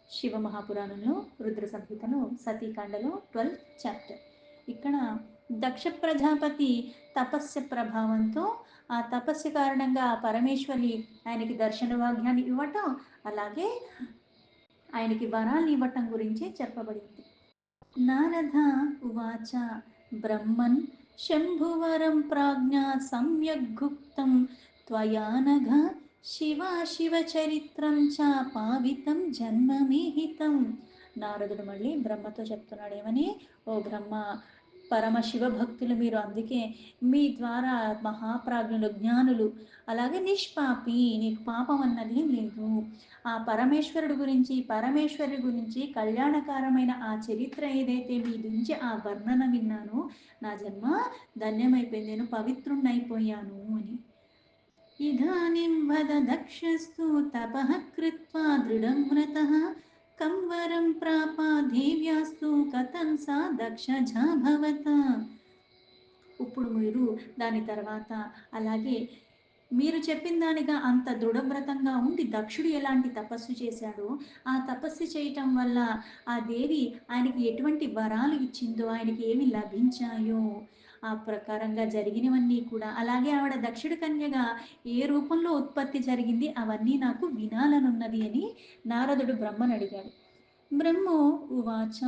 శివ మహాపురాణంలో రుద్ర సంహితలో సతీకాండలో 12th chapter. ఇక్కడ దక్ష ప్రజాపతి తపస్సు ప్రభావంతో ఆ తపస్సు కారణంగా పరమేశ్వరి ఆయనకి దర్శన భాగ్యాన్ని ఇవ్వటం, అలాగే ఆయనకి వరాలు ఇవ్వటం గురించి చెప్పబడింది. నారద ఉవాచ బ్రహ్మన్ శంభువరం ప్రాజ్ఞా సమ్యగ్గుప్తం త్వయానఘ శివా శివచరిత్రం చ పావితం జన్మమేహితం. నారదుడు మళ్ళీ బ్రహ్మతో చెప్తున్నాడు ఏమని, ఓ బ్రహ్మ, పరమశివ భక్తులు మీరు, అందుకే మీ ద్వారా మహాప్రాజ్ఞులు జ్ఞానులు, అలాగే నిష్పాపి, నీకు పాపం అన్నది లేదు. ఆ పరమేశ్వరుడు గురించి పరమేశ్వరుడి గురించి కళ్యాణకారమైన ఆ చరిత్ర ఏదైతే మీ నుంచి ఆ వర్ణన విన్నానో నా జన్మ ధన్యమైపోయింది, నేను పవిత్రుణ్ణైపోయాను అని. ఇదానిం వద దక్షస్తు తపః కృత్వా దృఢం వ్రతః కం వరం ప్రాపా దేవ్యాస్తు కథం సా దక్షజాభవత. ఇప్పుడు మీరు దాని తర్వాత అలాగే మీరు చెప్పిన దానిగా అంత దృఢవ్రతంగా ఉండి దక్షుడు ఎలాంటి తపస్సు చేశాడో, ఆ తపస్సు చేయటం వల్ల ఆ దేవి ఆయనకి ఎటువంటి వరాలు ఇచ్చిందో, ఆయనకి ఏమి లభించాయో, ఆ ప్రకారంగా జరిగినవన్నీ కూడా, అలాగే ఆవిడ దక్షుడి కన్యగా ఏ రూపంలో ఉత్పత్తి జరిగింది అవన్నీ నాకు వినాలనున్నది అని నారదుడు బ్రహ్మను అడిగాడు. బ్రహ్మో ఉవాచ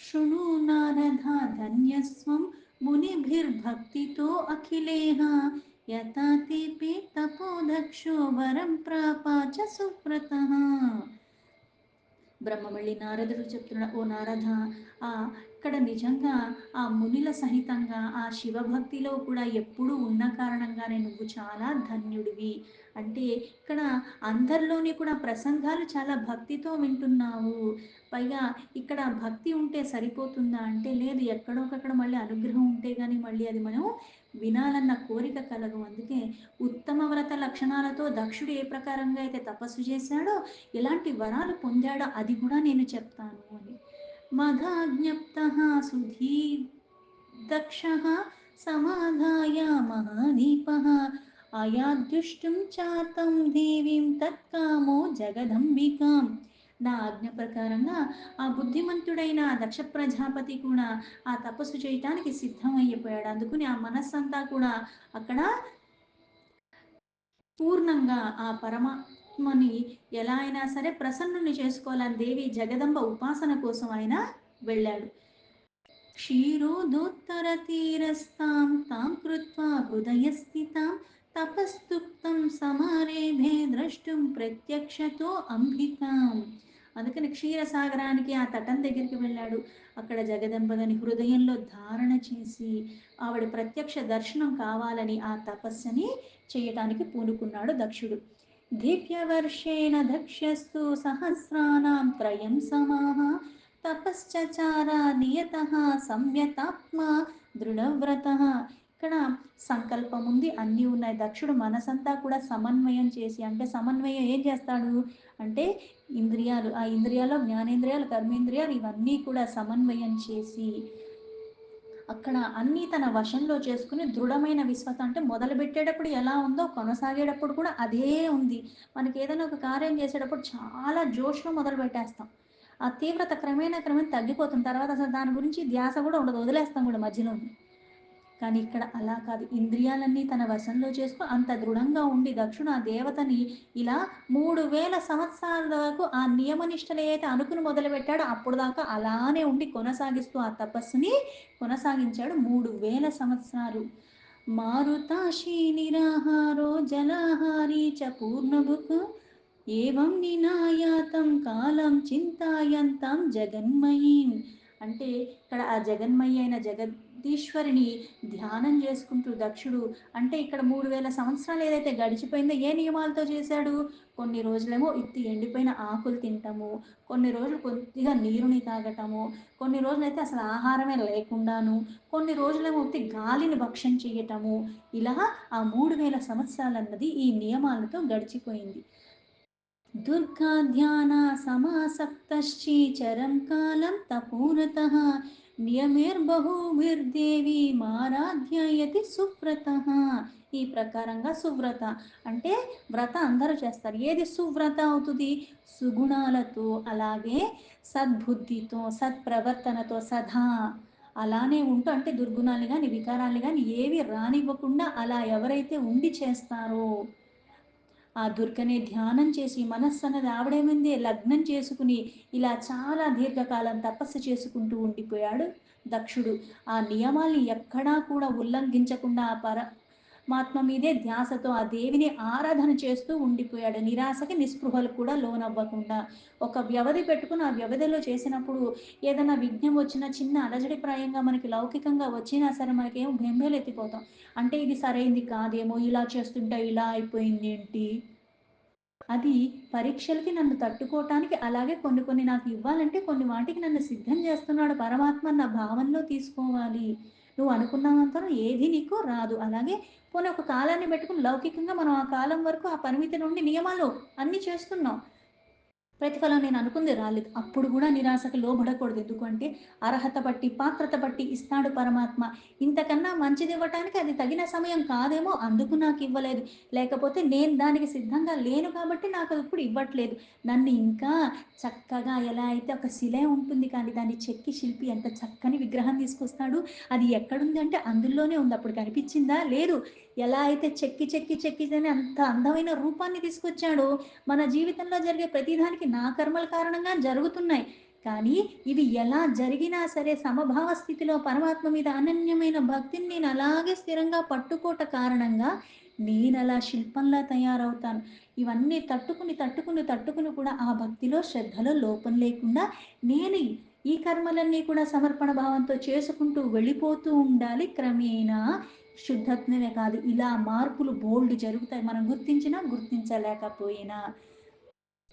శృణు నారద ధన్యస్వం మునిభిర్భక్తితో అఖిలేహ యథా తెపి తపో దక్షో వరం ప్రాపాచ సువ్రతః. బ్రహ్మ మళ్ళీ నారదుడు చెప్తున్నాడు, ఓ నారద, ఆ ఇక్కడ నిజంగా ఆ మునిల సహితంగా ఆ శివభక్తిలో కూడా ఎప్పుడూ ఉన్న కారణంగానే నువ్వు చాలా ధన్యుడివి. అంటే ఇక్కడ అందరిలోని కూడా ప్రసంగాలు చాలా భక్తితో వింటున్నావు. పైగా ఇక్కడ భక్తి ఉంటే సరిపోతుందా అంటే లేదు, ఎక్కడొకక్కడ మళ్ళీ అనుగ్రహం ఉంటే కానీ మళ్ళీ అది మనం వినాలన్న కోరిక కలదు. అందుకే ఉత్తమ వ్రత లక్షణాలతో దక్షుడు ఏ ప్రకారంగా అయితే తపస్సు చేశాడో, ఎలాంటి వరాలు పొందాడో అది కూడా నేను చెప్తాను అని. మదాజ్ఞప్తః సుధీ దక్షః సమాధాయ మహాదీపః అయాద్యుష్టం చాతం దేవీం తత్కామో జగదంబికాం. నా ఆజ్ఞ ప్రకారంగా ఆ బుద్ధిమంతుడైన దక్ష ప్రజాపతి కూడా ఆ తపస్సు చేయటానికి సిద్ధమైపోయాడు. అందుకుని ఆ మనస్సంతా కూడా అక్కడ పూర్ణంగా ఆ పరమాత్మని ఎలా అయినా సరే ప్రసన్నుని చేసుకోవాలని దేవి జగదంబ ఉపాసన కోసం ఆయన వెళ్ళాడు. క్షీరోదోత్తరతీరస్తాం తాం కృత్వా హృదయస్థితాం తపస్తుక్తం సమారేభే ద్రష్టుం ప్రత్యక్షతో అంబికాం. అందుకని క్షీరసాగరానికి ఆ తటం దగ్గరికి వెళ్ళాడు. అక్కడ జగదంబని హృదయంలో ధారణ చేసి ఆవిడ ప్రత్యక్ష దర్శనం కావాలని ఆ తపస్సుని చేయటానికి పూనుకున్నాడు దక్షుడు. దీప్యవర్షేణ దక్షస్తు సహస్రానాం త్రయం సమాహ తపశ్చచార నియతః సంయతాత్మా దృఢవ్రతః. ఇక్కడ సంకల్పం ఉంది, అన్నీ ఉన్నాయి. దక్షుడు మనసంతా కూడా సమన్వయం చేసి, అంటే సమన్వయం ఏం చేస్తాడు అంటే ఇంద్రియాలు, ఆ ఇంద్రియాలు జ్ఞానేంద్రియాలు కర్మేంద్రియాలు ఇవన్నీ కూడా సమన్వయం చేసి అక్కడ అన్నీ తన వశంలో చేసుకుని దృఢమైన విశ్వాసం, అంటే మొదలు పెట్టేటప్పుడు ఎలా ఉందో కొనసాగేటప్పుడు కూడా అదే ఉంది. మనకి ఏదైనా ఒక కార్యం చేసేటప్పుడు చాలా జోష్లో మొదలు పెట్టేస్తాం, ఆ తీవ్రత క్రమేణా క్రమేణా తగ్గిపోతుంది, తర్వాత అసలు దాని గురించి ధ్యాస కూడా ఉండదు, వదిలేస్తాం కూడా మధ్యలో. కానీ ఇక్కడ అలా కాదు, ఇంద్రియాలన్నీ తన వశంలో చేసుకు అంత దృఢంగా ఉండి దక్షుడు ఆ దేవతని ఇలా 3000 సంవత్సరాల వరకు ఆ నియమనిష్టలు ఏదైతే అనుకుని మొదలుపెట్టాడో అప్పుడు దాకా అలానే ఉండి కొనసాగిస్తూ ఆ తపస్సుని కొనసాగించాడు 3000 సంవత్సరాలు. మారుతాశీ నిరాహారో జలాహారీ చ పూర్ణభుక్ ఏవం నినాయాతం కాలం చింతాయంతం జగన్మయీం. అంటే ఇక్కడ ఆ జగన్మయి అయిన జగదీశ్వరిని ధ్యానం చేసుకుంటూ దక్షుడు, అంటే ఇక్కడ 3000 సంవత్సరాలు ఏదైతే గడిచిపోయిందో ఏ నియమాలతో చేశాడు, కొన్ని రోజులేమో ఇత్తి ఎండిపోయిన ఆకులు తింటము, కొన్ని రోజులు కొద్దిగా నీరుని తాగటము, కొన్ని రోజులైతే అసలు ఆహారమే లేకుండాను, కొన్ని రోజులేమో ఉత్తి గాలిని భక్షం చేయటము, ఇలా ఆ 3000 సంవత్సరాలు అన్నది ఈ నియమాలతో గడిచిపోయింది. దుర్గా ధ్యాన సమాస సప్తశ్చీచరం కాలం తపోరతః నియమేర్బహుభిర్దేవి మారాధ్యాయతి సువ్రత. ఈ ప్రకారంగా సువ్రత అంటే వ్రత అందరూ చేస్తారు. ఏది సువ్రత అవుతుంది? సుగుణాలతో, అలాగే సద్బుద్ధితో, సత్ప్రవర్తనతో సదా అలానే ఉంటూ, అంటే దుర్గుణాలు కానీ వికారాలు కానీ ఏవి రానివ్వకుండా అలా ఎవరైతే ఉండి చేస్తారో, ఆ దుర్గనే ధ్యానం చేసి మనస్సు అన్నది ఆవిడేమైంది లగ్నం చేసుకుని ఇలా చాలా దీర్ఘకాలం తపస్సు చేసుకుంటూ ఉండిపోయాడు దక్షుడు. ఆ నియమాల్ని ఎక్కడా కూడా ఉల్లంఘించకుండా ఆ పరమాత్మ మీదే ధ్యాసతో ఆ దేవిని ఆరాధన చేస్తూ ఉండిపోయాడు. నిరాశకి నిస్పృహలు కూడా లోనవ్వకుండా ఒక వ్యవధి పెట్టుకుని ఆ వ్యవధిలో చేసినప్పుడు ఏదైనా విఘ్నం వచ్చినా, చిన్న అలజడి ప్రాయంగా మనకి లౌకికంగా వచ్చినా సరే మనకేమో బెంబేలెత్తిపోతాం. అంటే ఇది సరైంది కాదేమో, ఇలా చేస్తుంటే ఇలా అయిపోయింది ఏంటి, అది పరీక్షలకి నన్ను తట్టుకోవటానికి, అలాగే కొన్ని కొన్ని నాకు ఇవ్వాలంటే కొన్ని వాటికి నన్ను సిద్ధం చేస్తున్నాడు పరమాత్మ అన్న భావనలో తీసుకోవాలి. నువ్వు అనుకున్నంత ఏది నీకు రాదు. అలాగే పోనీ ఒక కాలాన్ని పెట్టుకుని లౌకికంగా మనం ఆ కాలం వరకు ఆ పరిమితి నుండి నియమాలు అన్నీ చేస్తున్నాం. ప్రతిఫలం నేను అనుకుంది రాలేదు. అప్పుడు కూడా నిరాశకు లోబడకూడదు. ఎందుకంటే అర్హత బట్టి, పాత్రత బట్టి ఇస్తాడు పరమాత్మ. ఇంతకన్నా మంచిది ఇవ్వటానికి అది తగిన సమయం కాదేమో, అందుకు నాకు ఇవ్వలేదు. లేకపోతే నేను దానికి సిద్ధంగా లేను కాబట్టి నాకు అది ఇప్పుడు ఇవ్వట్లేదు. నన్ను ఇంకా చక్కగా ఎలా అయితే ఒక శిలే ఉంటుంది కానీ దాన్ని చెక్కి శిల్పి ఎంత చక్కని విగ్రహం తీసుకొస్తాడు. అది ఎక్కడుంది అంటే అందులోనే ఉంది. అప్పుడు కనిపించిందా? లేదు. ఎలా అయితే చెక్కి చెక్కి చెక్కితేనే అంత అందమైన రూపాన్ని తీసుకొచ్చాడో, మన జీవితంలో జరిగే ప్రతిదానికి నా కర్మల కారణంగా జరుగుతున్నాయి. కానీ ఇవి ఎలా జరిగినా సరే సమభావ స్థితిలో పరమాత్మ మీద అనన్యమైన భక్తిని నేను అలాగే స్థిరంగా పట్టుకోట కారణంగా నేను అలా శిల్పంలా తయారవుతాను. ఇవన్నీ తట్టుకుని తట్టుకుని తట్టుకుని కూడా ఆ భక్తిలో శ్రద్ధలో లోపం లేకుండా నేను ఈ కర్మలన్నీ కూడా సమర్పణ భావంతో చేసుకుంటూ వెళ్ళిపోతూ ఉండాలి. క్రమేణా శుద్ధత్వమే కాదు, ఇలా మార్పులు బోల్డ్ జరుగుతాయి మనం గుర్తించినా గుర్తించలేకపోయినా.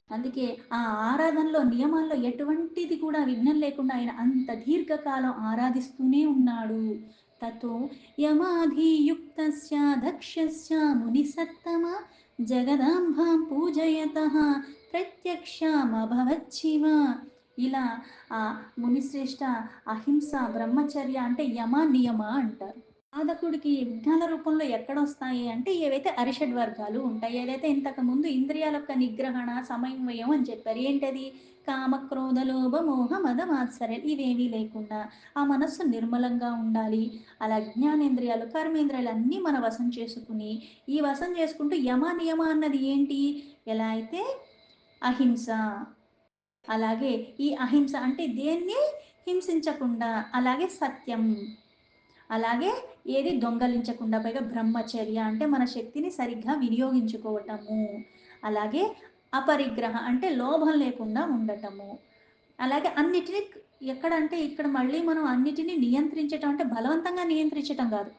అందుకే ఆ ఆరాధనలో నియమాల్లో ఎటువంటిది కూడా విఘ్నం లేకుండా ఆయన అంత దీర్ఘకాలం ఆరాధిస్తూనే ఉన్నాడు. తతో యమాధియుక్తస్య దక్షస్య మునిసత్తమ జగదాంబాం పూజయతః ప్రత్యక్షమభవచ్చివ. ఇలా ఆ మునిశ్రేష్ట అహింస బ్రహ్మచర్య అంటే యమ నియమ అంటారు. సాధకుడికి విజ్ఞాన రూపంలో ఎక్కడొస్తాయి అంటే ఏవైతే అరిషడ్ వర్గాలు ఉంటాయి. ఏదైతే ఇంతకుముందు ఇంద్రియాల యొక్క నిగ్రహణ, సమన్వయం అని చెప్పారు. ఏంటది? కామ, క్రోధ, లోభ, మోహ, మద, మాత్సర్యాలు ఇవేమీ లేకుండా ఆ మనస్సు నిర్మలంగా ఉండాలి. అలా జ్ఞానేంద్రియాలు, కర్మేంద్రియాలు అన్నీ మన వశం చేసుకుని, ఈ వశం చేసుకుంటూ యమ నియమ అన్నది ఏంటి? ఎలా అయితే అహింస, అలాగే ఈ అహింస అంటే దేన్ని హింసించకుండా, అలాగే సత్యం, అలాగే ఏది దొంగలించకుండా, పైగా బ్రహ్మచర్య అంటే మన శక్తిని సరిగ్గా వినియోగించుకోవటము, అలాగే అపరిగ్రహ అంటే లోభం లేకుండా ఉండటము, అలాగే అన్నిటినీ ఎక్కడంటే ఇక్కడ మళ్ళీ మనం అన్నిటినీ నియంత్రించటం అంటే బలవంతంగా నియంత్రించటం కాదు.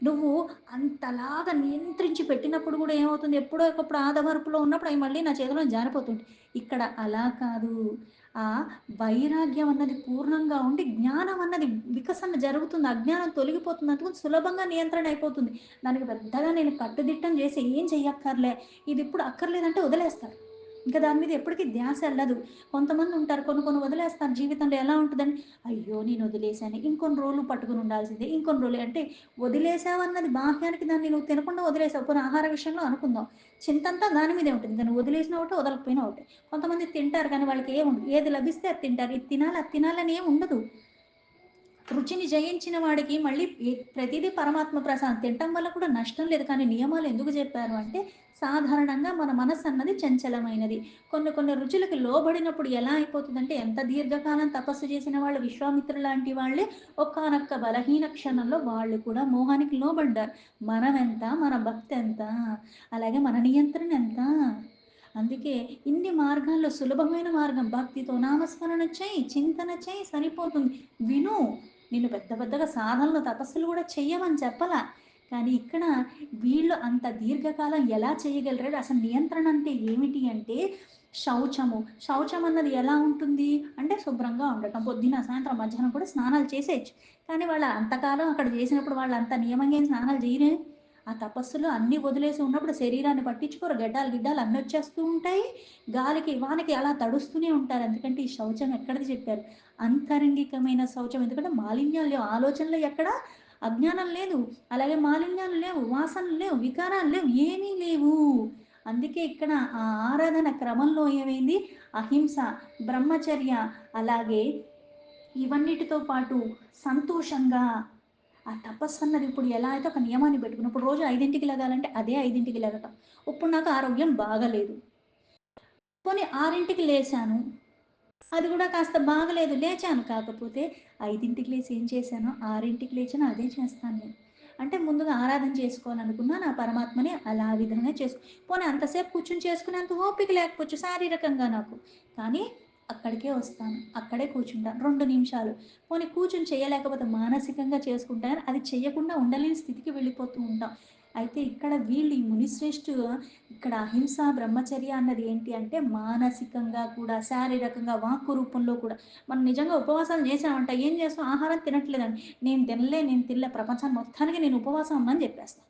నువ్వు అంతలాగా నియంత్రించి పెట్టినప్పుడు కూడా ఏమవుతుంది? ఎప్పుడో ఒకప్పుడు ఆదమరుపులో ఉన్నప్పుడు అవి మళ్ళీ నా చేతిలో జారిపోతుంది. ఇక్కడ అలా కాదు. ఆ వైరాగ్యం అన్నది పూర్ణంగా ఉండి జ్ఞానం అన్నది వికసన జరుగుతుంది. అజ్ఞానం తొలగిపోతుంది. అందుకు సులభంగా నియంత్రణ అయిపోతుంది. దానికి పెద్దగా నేను కట్టుదిట్టం చేసి ఏం చెయ్యక్కర్లే. ఇది ఇప్పుడు అక్కర్లేదంటే వదిలేస్తారు. ఇంకా దాని మీద ఎప్పటికీ ధ్యాస ఎళ్ళదు. కొంతమంది ఉంటారు కొన్ని కొన్ని వదిలేస్తారు. జీవితంలో ఎలా ఉంటుందంటే, అయ్యో! నేను వదిలేసాను. ఇంకొన్ని రోజులు పట్టుకొని ఉండాల్సిందే. ఇంకొన్ని రోజులు అంటే వదిలేసావన్నది బాహ్యానికి దాన్ని నువ్వు తినకుండా వదిలేసావు. పోనీ ఆహార విషయంలో అనుకుందాం. చింతంతా దాని మీదే ఉంటుంది. ఇంక నువ్వు వదిలేసినా ఒకటే, వదలకపోయినా ఒకటే. కొంతమంది తింటారు కానీ వాళ్ళకి ఏముండదు. ఏది లభిస్తే అది తింటారు. ఇది తినాలి, అది తినాలని ఏమి ఉండదు. రుచిని జయించిన వాడికి మళ్ళీ ప్రతిదీ పరమాత్మ ప్రసాదం. తినటం వల్ల కూడా నష్టం లేదు. కానీ నియమాలు ఎందుకు చెప్పారు అంటే, సాధారణంగా మన మనస్సు అన్నది చంచలమైనది. కొన్ని కొన్ని రుచులకు లోబడినప్పుడు ఎలా అయిపోతుందంటే, ఎంత దీర్ఘకాలం తపస్సు చేసిన వాళ్ళు విశ్వామిత్రులు లాంటి వాళ్ళే ఒకానొక బలహీన క్షణంలో వాళ్ళు కూడా మోహానికి లోబడ్డారు. మనమెంత, మన భక్తి ఎంత, అలాగే మన నియంత్రణ ఎంత. అందుకే ఇన్ని మార్గాల్లో సులభమైన మార్గం భక్తితో నామస్మరణ చెయ్యి, చింతన చెయ్యి సరిపోతుంది. విను, నిన్ను పెద్ద పెద్దగా సాధనలు, తపస్సులు కూడా చెయ్యమని చెప్పలా. కానీ ఇక్కడ వీళ్ళు అంత దీర్ఘకాలం ఎలా చేయగలరు? అసలు నియంత్రణ అంటే ఏమిటి అంటే శౌచము. శౌచం అన్నది ఎలా ఉంటుంది అంటే శుభ్రంగా ఉండటం. పొద్దున్న, సాయంత్రం, మధ్యాహ్నం కూడా స్నానాలు చేసేయొచ్చు. కానీ వాళ్ళు అంతకాలం అక్కడ చేసినప్పుడు వాళ్ళు అంత నియమంగా ఏం స్నానాలు చేయరే. ఆ తపస్సులో అన్నీ వదిలేసి ఉన్నప్పుడు శరీరాన్ని పట్టించుకోరు. గడ్డాలు గిడ్డాలు అన్నీ వచ్చేస్తూ ఉంటాయి. గాలికి, వానకి అలా తడుస్తూనే ఉంటారు. ఎందుకంటే ఈ శౌచం ఎక్కడిది చెప్పారు. అంతరంగికమైన శౌచం. ఎందుకంటే మాలిన్యాలు లేవు. ఆలోచనలు ఎక్కడ అజ్ఞానం లేదు. అలాగే మాలిన్యాలు లేవు. వాసనలు లేవు. వికారాలు లేవు. ఏమీ లేవు. అందుకే ఇక్కడ ఆ ఆరాధన క్రమంలో ఏమైంది? అహింస, బ్రహ్మచర్య, అలాగే ఇవన్నిటితో పాటు సంతోషంగా ఆ తపస్సు అన్నది ఇప్పుడు ఎలా అయితే ఒక నియమాన్ని పెట్టుకుని ఇప్పుడు రోజు 5కి లెగాలంటే అదే 5కి లెగటం. ఇప్పుడు నాకు ఆరోగ్యం బాగలేదు. పోనీ 6కి లేచాను. అది కూడా కాస్త బాగలేదు. లేచాను. కాకపోతే 5కి లేచి ఏం చేశానో 6కి లేచానో అదే చేస్తాను నేను. అంటే ముందుగా ఆరాధన చేసుకోవాలనుకున్నా నా పరమాత్మని అలా విధంగా పోనీ అంతసేపు కూర్చొని చేసుకునేంత ఓపిక లేకపోవచ్చు శారీరకంగా నాకు. కానీ అక్కడికే వస్తాను. అక్కడే కూర్చుంటాను. 2 నిమిషాలు. పోనీ కూర్చొని చేయలేకపోతే మానసికంగా చేసుకుంటాను. అది చేయకుండా ఉండలేని స్థితికి వెళ్ళిపోతూ ఉంటాం. అయితే ఇక్కడ వీళ్ళు ఈ మునిశ్రేష్ఠులు ఇక్కడ అహింస, బ్రహ్మచర్య అన్నది ఏంటి అంటే మానసికంగా కూడా, శారీరకంగా, వాక్కు రూపంలో కూడా మనం నిజంగా ఉపవాసాలు చేసామంట ఏం చేస్తాం? ఆహారం తినట్లేదండి. నేను తినలే ప్రపంచాన్ని మొత్తానికి నేను ఉపవాసం ఉన్నా అని చెప్పేస్తా.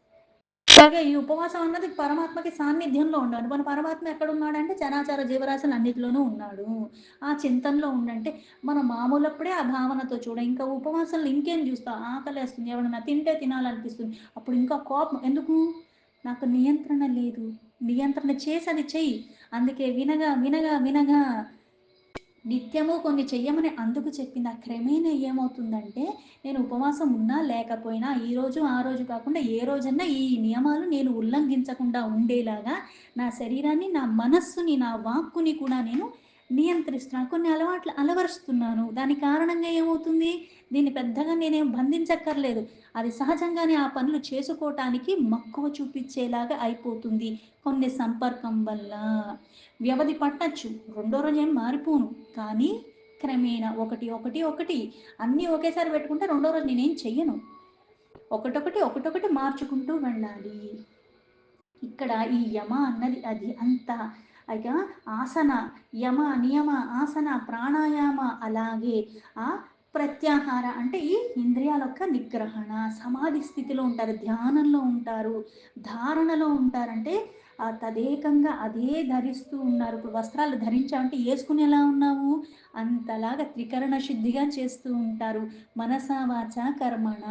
అలాగే ఈ ఉపవాసం అన్నది పరమాత్మకి సాన్నిధ్యంలో ఉండాలి. మన పరమాత్మ ఎక్కడున్నాడంటే చరాచర జీవరాశులు అన్నిటిలోనూ ఉన్నాడు. ఆ చింతనలో ఉండంటే మనం మామూలప్పుడే ఆ భావనతో ఇంకా ఉపవాసంలో ఇంకేం చూస్తావు? ఆకలేస్తుంది ఎవడన్నా తింటే తినాలనిపిస్తుంది. అప్పుడు ఇంకా కోపం ఎందుకు? నాకు నియంత్రణ లేదు. నియంత్రణ చేసి అది చెయ్యి. అందుకే వినగా, వినగా, వినగా నిత్యము కొన్ని చెయ్యమని అందుకు చెప్పింది. ఆ క్రమేణా ఏమవుతుందంటే, నేను ఉపవాసం ఉన్నా, లేకపోయినా, ఈ రోజు, ఆ రోజు కాకుండా ఏ రోజన్నా ఈ నియమాలు నేను ఉల్లంఘించకుండా ఉండేలాగా నా శరీరాన్ని, నా మనస్సుని, నా వాక్కుని కూడా నేను నియంత్రిస్తున్నాను. కొన్ని అలవాట్లు అలవరుస్తున్నాను. దాని కారణంగా ఏమవుతుంది? దీన్ని పెద్దగా నేనేం బంధించక్కర్లేదు. అది సహజంగానే ఆ పనులు చేసుకోవటానికి మక్కువ చూపించేలాగా అయిపోతుంది. కొన్ని సంపర్కం వల్ల. వ్యవధి పట్టచ్చు. రెండో రోజు ఏం మారిపోను. కానీ క్రమేణా ఒకటి, ఒకటి, ఒకటి అన్నీ ఒకేసారి పెట్టుకుంటే రెండో రోజు నేనేం చెయ్యను. ఒకటొకటి, ఒకటొకటి మార్చుకుంటూ వెళ్ళాలి. ఇక్కడ ఈ యమ అన్నది అది అంత ఇక ఆసన, యమ, నియమ, ఆసన, ప్రాణాయామ, అలాగే ఆ ప్రత్యాహార అంటే ఈ ఇంద్రియాల యొక్క నిగ్రహణ, సమాధి స్థితిలో ఉంటారు, ధ్యానంలో ఉంటారు, ధారణలో ఉంటారంటే తదేకంగా అదే ధరిస్తూ ఉన్నారు. ఇప్పుడు వస్త్రాలు ధరించామంటే వేసుకుని ఎలా ఉన్నాము అంతలాగా త్రికరణ శుద్ధిగా చేస్తూ ఉంటారు. మనసా వాచ కర్మణ.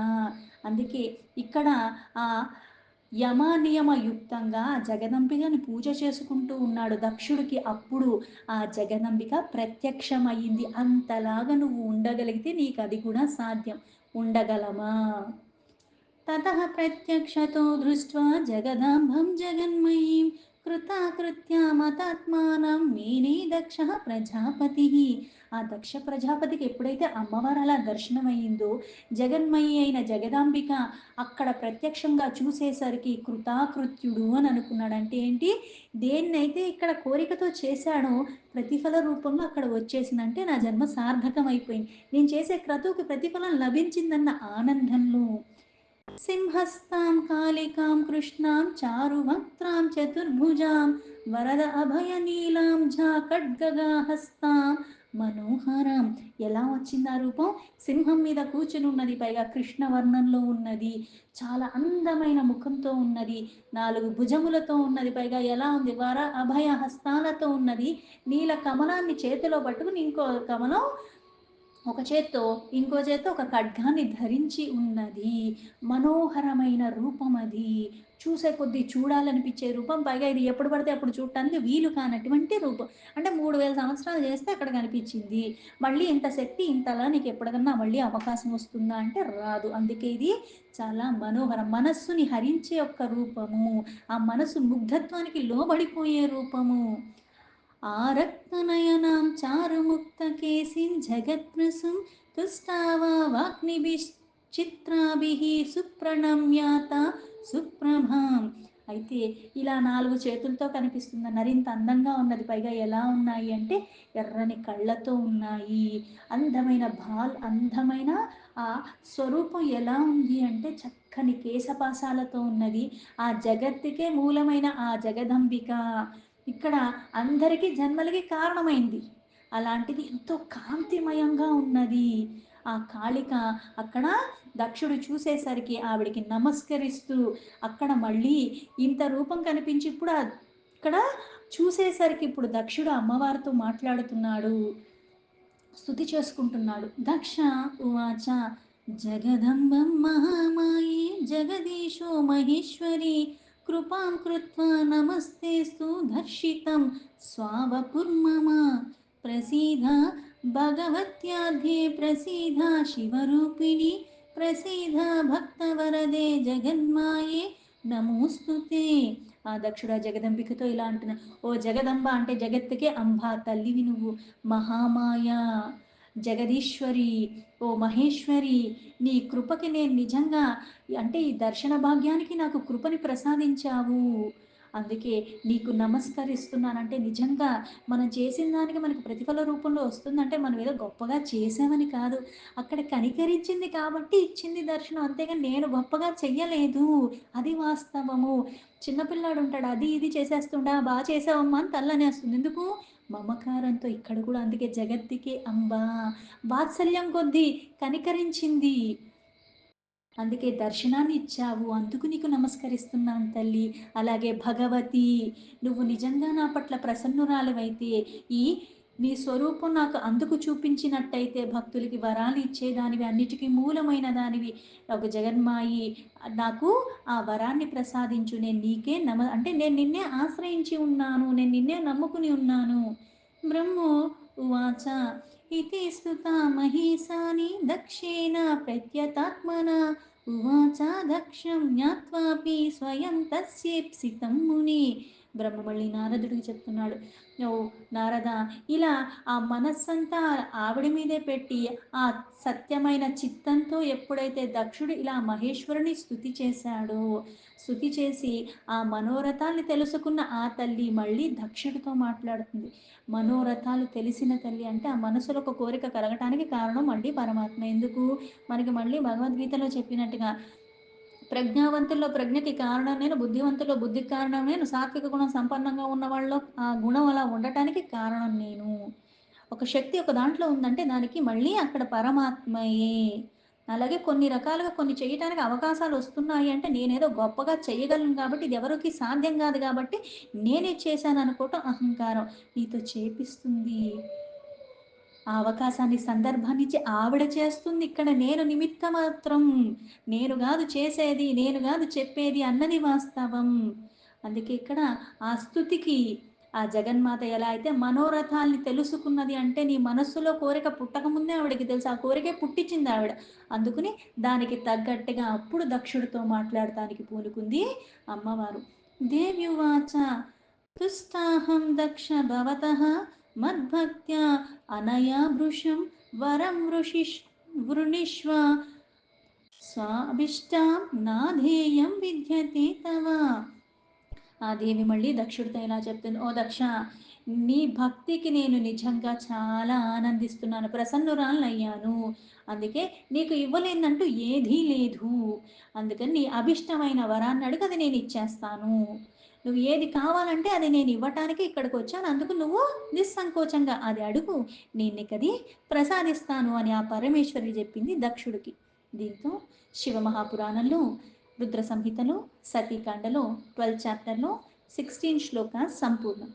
అందుకే ఇక్కడ ఆ యమనియమయుక్తంగా జగదంబికని పూజ చేసుకుంటూ ఉన్నాడు దక్షుడికి. అప్పుడు ఆ జగదంబిక ప్రత్యక్షమయ్యింది. అంతలాగా నువ్వు ఉండగలిగితే నీకు అది కూడా సాధ్యం. ఉండగలమా? తతః ప్రత్యక్షతో దృష్ట్వా జగదాంబం జగన్మయీం కృతాకృత్యామతాత్మానం మేనే దక్ష ప్రజాపతి. ఆ దక్ష ప్రజాపతికి ఎప్పుడైతే అమ్మవారు అలా దర్శనమయ్యిందో జగన్మయి అయిన జగదాంబిక అక్కడ ప్రత్యక్షంగా చూసేసరికి కృతాకృత్యుడు అని అనుకున్నాడు. అంటే ఏంటి? దేన్నైతే ఇక్కడ కోరికతో చేశాడో ప్రతిఫల రూపంలో అక్కడ వచ్చేసిందంటే నా జన్మ సార్థకం అయిపోయింది. నేను చేసే క్రతువుకి ప్రతిఫలం లభించిందన్న ఆనందంలో సింహస్తాం కాళికాం కృష్ణాం చారువక్త్రాం చతుర్భుజాం వరద అభయ నీలాం ఖడ్గగాహస్తాం మనోహరం. ఎలా వచ్చింది ఆ రూపం? సింహం మీద కూర్చుని ఉన్నది, పైగా కృష్ణవర్ణంలో ఉన్నది, చాలా అందమైన ముఖంతో ఉన్నది, 4 భుజములతో ఉన్నది, పైగా ఎలా ఉంది? వర అభయ హస్తాలతో ఉన్నది. నీల కమలాన్ని చేతిలో పట్టుకుని ఇంకో కమలం ఒక చేత్తో, ఇంకో చేత్తో ఒక ఖడ్గాన్ని ధరించి ఉన్నది. మనోహరమైన రూపం అది. చూసే కొద్దీ చూడాలనిపించే రూపం. పైగా ఇది ఎప్పుడు పడితే అప్పుడు చూడటానికి వీలు కానటువంటి రూపం. అంటే 3000 సంవత్సరాలు చేస్తే అక్కడ కనిపించింది. మళ్ళీ ఇంత శక్తి ఇంతలా నీకు ఎప్పటికన్నా మళ్ళీ అవకాశం వస్తుందా అంటే రాదు. అందుకే ఇది చాలా మనోహరం. మనస్సుని హరించే యొక్క రూపము. ఆ మనసు ముగ్ధత్వానికి లోబడిపోయే రూపము. ఆరక్తనయనాం చారుముక్తకేశిం జగత్ప్రసుం తుష్టావాగ్నిభిశ్చిత్రాభిః సుప్రణమ్యాత సుప్రభాం. అయితే ఇలా 4 చేతులతో కనిపిస్తుందన్నారు. ఇంత అందంగా ఉన్నది. పైగా ఎలా ఉన్నాయి అంటే ఎర్రని కళ్ళతో ఉన్నాయి. అందమైన ఆ స్వరూపం ఎలా ఉంది అంటే చక్కని కేశపాశాలతో ఉన్నది. ఆ జగత్తుకే మూలమైన ఆ జగదంబిక ఇక్కడ అందరికీ జన్మలకి కారణమైంది. అలాంటిది ఎంతో కాంతిమయంగా ఉన్నది. ఆ కాళిక అక్కడ దక్షుడు చూసేసరికి ఆవిడికి నమస్కరిస్తూ అక్కడ మళ్ళీ ఇంత రూపం కనిపించి ఇప్పుడు ఇక్కడ చూసేసరికి ఇప్పుడు దక్షుడు అమ్మవారితో మాట్లాడుతున్నాడు, స్తుతి చేసుకుంటున్నాడు. దక్ష ఉవాచ జగదంబం మహామాయే జగదీశో మహేశ్వరి కృపాం కృత్వా నమస్తేస్తు దర్శితం స్వావపుర్మమ ప్రసీద భగవత్యాధ్యే ప్రసీద శివరూపిణి ప్రసీద భక్తవరదే జగన్మాయే నమోస్తుతే. ఆ దక్షుడ జగదంబికతో ఇలా అంటున్నా, ఓ జగదంబ అంటే జగత్తుకే అంబ తల్లివి నువ్వు, మహామాయ జగదీశ్వరి, ఓ మహేశ్వరి, నీ కృపకి నేను నిజంగా అంటే ఈ దర్శన భాగ్యానికి నాకు కృపని ప్రసాదించావు, అందుకే నీకు నమస్కరిస్తున్నానంటే నిజంగా మనం చేసిన దానికి మనకు ప్రతిఫల రూపంలో వస్తుందంటే మనం ఏదో గొప్పగా చేసామని కాదు, అక్కడ కనికరించింది కాబట్టి ఇచ్చింది దర్శనం, అంతేగాని నేను గొప్పగా చెయ్యలేదు, అది వాస్తవము. చిన్నపిల్లాడు ఉంటాడు, అది ఇది చేసేస్తుండా బాగా చేసావమ్మా అని తల్లనేస్తుంది, ఎందుకు మమకారంతో. ఇక్కడ కూడా అందుకే జగత్తుకి అంబా వాత్సల్యం కొద్దీ కనికరించింది, అందుకే దర్శనాన్ని ఇచ్చావు, అందుకు నీకు నమస్కరిస్తున్నాను తల్లి. అలాగే భగవతి, నువ్వు నిజంగా నా పట్ల ప్రసన్నురాలివైతే ఈ నీ స్వరూపం నాకు అందుకు చూపించినట్టయితే భక్తులకి వరాలు ఇచ్చేదానివి, అన్నిటికీ మూలమైన దానివి, ఒక జగన్మాయి, నాకు ఆ వరాన్ని ప్రసాదించు, నేను నీకే అంటే నేను నిన్నే ఆశ్రయించి ఉన్నాను, నేను నిన్నే నమ్ముకుని ఉన్నాను. బ్రహ్మో ఉవాచ इति स्तुता महीसानि दक्षेण प्रत्यतात्मना उवाच దక్షం జ్ఞాత్వాపి స్వయం తస్యేప్సితం ముని. బ్రహ్మ మళ్ళీ నారదుడికి చెప్తున్నాడు, ఓ నారద, ఇలా ఆ మనస్సంతా ఆవిడ మీదే పెట్టి ఆ సత్యమైన చిత్తంతో ఎప్పుడైతే దక్షుడు ఇలా మహేశ్వరుని స్తుతి చేశాడో, స్తుతి చేసి ఆ మనోరథాల్ని తెలుసుకున్న ఆ తల్లి మళ్ళీ దక్షుడితో మాట్లాడుతుంది. మనోరథాలు తెలిసిన తల్లి అంటే ఆ మనసులో ఒక కోరిక కలగటానికి కారణం మళ్ళీ పరమాత్మ. ఎందుకు మనకి మళ్ళీ భగవద్గీతలో చెప్పినట్టుగా ప్రజ్ఞావంతుల్లో ప్రజ్ఞకి కారణం నేను, బుద్ధివంతుల్లో బుద్ధికి కారణం నేను, సాత్విక గుణం సంపన్నంగా ఉన్న వాళ్ళలో ఆ గుణం అలా ఉండటానికి కారణం నేను. ఒక శక్తి ఒక దాంట్లో ఉందంటే దానికి మళ్ళీ అక్కడ పరమాత్మయే. అలాగే కొన్ని రకాలుగా కొన్ని చేయటానికి అవకాశాలు వస్తున్నాయి అంటే నేనేదో గొప్పగా చేయగలను కాబట్టి, ఇది ఎవరికి సాధ్యం కాదు కాబట్టి నేనే చేశాను అనుకోవటం అహంకారం. నీతో చేపిస్తుంది ఆ అవకాశాన్ని, సందర్భాన్ని ఇచ్చి ఆవిడ చేస్తుంది, ఇక్కడ నేను నిమిత్త మాత్రం, నేను కాదు చేసేది, నేను కాదు చెప్పేది అన్నది వాస్తవం. అందుకే ఇక్కడ ఆ స్థుతికి ఆ జగన్మాత ఎలా అయితే మనోరథాల్ని తెలుసుకున్నది అంటే నీ మనస్సులో కోరిక పుట్టకముందే ఆవిడకి తెలుసు, ఆ కోరికే పుట్టించింది ఆవిడ, అందుకుని దానికి తగ్గట్టుగా అప్పుడు దక్షుడితో మాట్లాడటానికి పూనుకుంది అమ్మవారు. దేవ్యువాచ తుస్తాహం దక్ష భవతః మద్భక్త్యా అనయా భృశం వరం వృణిష్వ స్వాభిష్టాం నాధేయం విద్యతే తవ. ఆ దేవి మళ్ళీ దక్షుడితో ఇలా చెప్తుంది, ఓ దక్ష, నీ భక్తికి నేను నిజంగా చాలా ఆనందిస్తున్నాను, ప్రసన్నురాలయ్యాను, అందుకే నీకు ఇవ్వలేనంటూ ఏదీ లేదు, అందుకని నీ అభిష్టమైన వరాన్ని అడుగు, అది నేను ఇచ్చేస్తాను, నువ్వు ఏది కావాలంటే అది నేను ఇవ్వటానికి ఇక్కడికి వచ్చాను, అందుకు నువ్వు నిస్సంకోచంగా అది అడుగు, నేను నీకు అది ప్రసాదిస్తాను అని ఆ పరమేశ్వరి చెప్పింది దక్షుడికి. దీంతో శివమహాపురాణంలో రుద్ర సంహితలో సతీకాండలో 12 చాప్టర్లో 16 శ్లోక సంపూర్ణం.